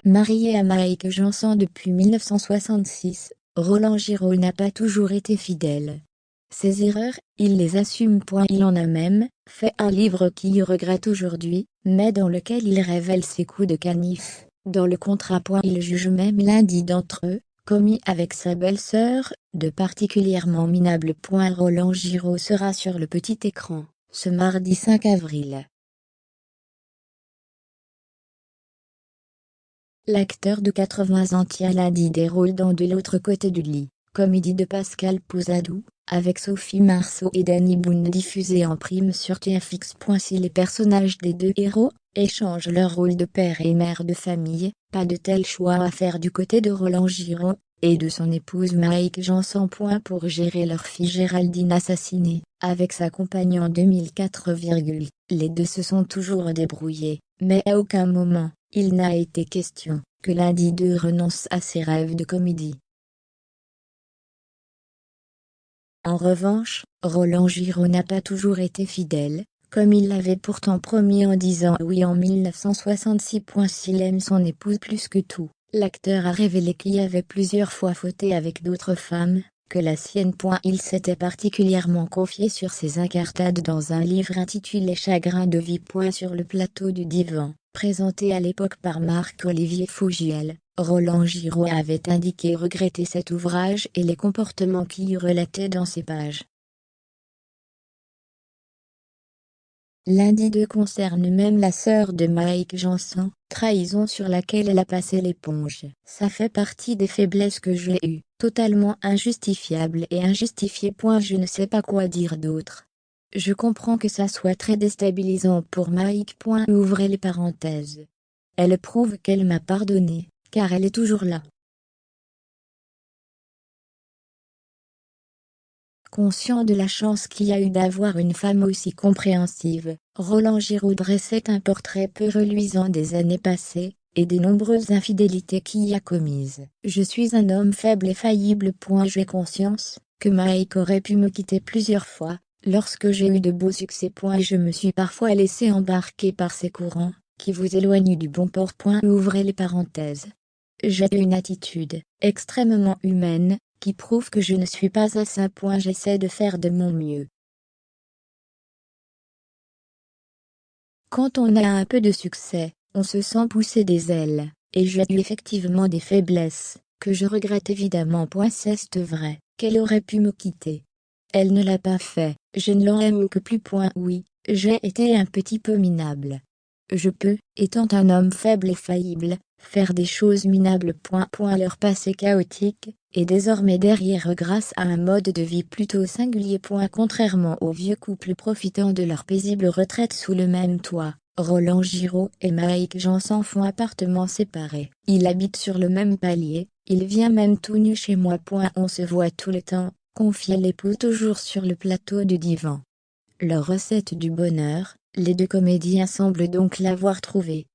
Marié à Mike Janson depuis 1966, Roland Giraud n'a pas toujours été fidèle. Ses erreurs, il les assume. Il en a même fait un livre qu'il regrette aujourd'hui, mais dans lequel il révèle ses coups de canif. Dans le contrat. Il juge même l'un d'entre eux, commis avec sa belle-sœur, de particulièrement minable. Roland Giraud sera sur le petit écran, ce mardi 5 avril. L'acteur de 80 ans tient lundi des rôles dans De l'autre côté du lit, comédie de Pascal Pouzadou, avec Sophie Marceau et Danny Boone, diffusée en prime sur TFX. Si les personnages des deux héros échangent leur rôle de père et mère de famille, pas de tel choix à faire du côté de Roland Giraud et de son épouse Mike Janson. Pour gérer leur fille Géraldine assassinée, avec sa compagne en 2004. Les deux se sont toujours débrouillés, mais à aucun moment il n'a été question que l'un des deux renonce à ses rêves de comédie. En revanche, Roland Giraud n'a pas toujours été fidèle, comme il l'avait pourtant promis en disant oui en 1966. S'il aime son épouse plus que tout, l'acteur a révélé qu'il avait plusieurs fois fauté avec d'autres femmes que la sienne. Il s'était particulièrement confié sur ses incartades dans un livre intitulé Chagrin de vie. Sur le plateau du Divan, présenté à l'époque par Marc-Olivier Fougiel, Roland Giraud avait indiqué regretter cet ouvrage et les comportements qu'il y relatait dans ces pages. L'un des deux concerne même la sœur de Mike Janson, trahison sur laquelle elle a passé l'éponge. Ça fait partie des faiblesses que j'ai eues, totalement injustifiables et injustifiées. Je ne sais pas quoi dire d'autre. Je comprends que ça soit très déstabilisant pour Mike. Ouvrez les parenthèses. Elle prouve qu'elle m'a pardonné, car elle est toujours là. Conscient de la chance qu'il a eu d'avoir une femme aussi compréhensive, Roland Giraud dressait un portrait peu reluisant des années passées, et des nombreuses infidélités qu'il y a commises. Je suis un homme faible et faillible. J'ai conscience que Mike aurait pu me quitter plusieurs fois, lorsque j'ai eu de beaux succès. Je me suis parfois laissé embarquer par ces courants, qui vous éloignent du bon port. Ouvrez les parenthèses. J'ai une attitude extrêmement humaine, qui prouve que je ne suis pas à saint. J'essaie de faire de mon mieux. Quand on a un peu de succès, on se sent pousser des ailes, et j'ai eu effectivement des faiblesses, que je regrette évidemment. C'est vrai qu'elle aurait pu me quitter. Elle ne l'a pas fait, je ne l'aime que plus. Oui, j'ai été un petit peu minable. Je peux, étant un homme faible et faillible, faire des choses minables. Leur passé chaotique est désormais derrière eux grâce à un mode de vie plutôt singulier. Contrairement aux vieux couples profitant de leur paisible retraite sous le même toit, Roland Giraud et Mike Janson font appartements séparés. Ils habitent sur le même palier, il vient même tout nu chez moi. On se voit tout le temps, confie l'épouse toujours sur le plateau du Divan. Leur recette du bonheur, les deux comédiens semblent donc l'avoir trouvée.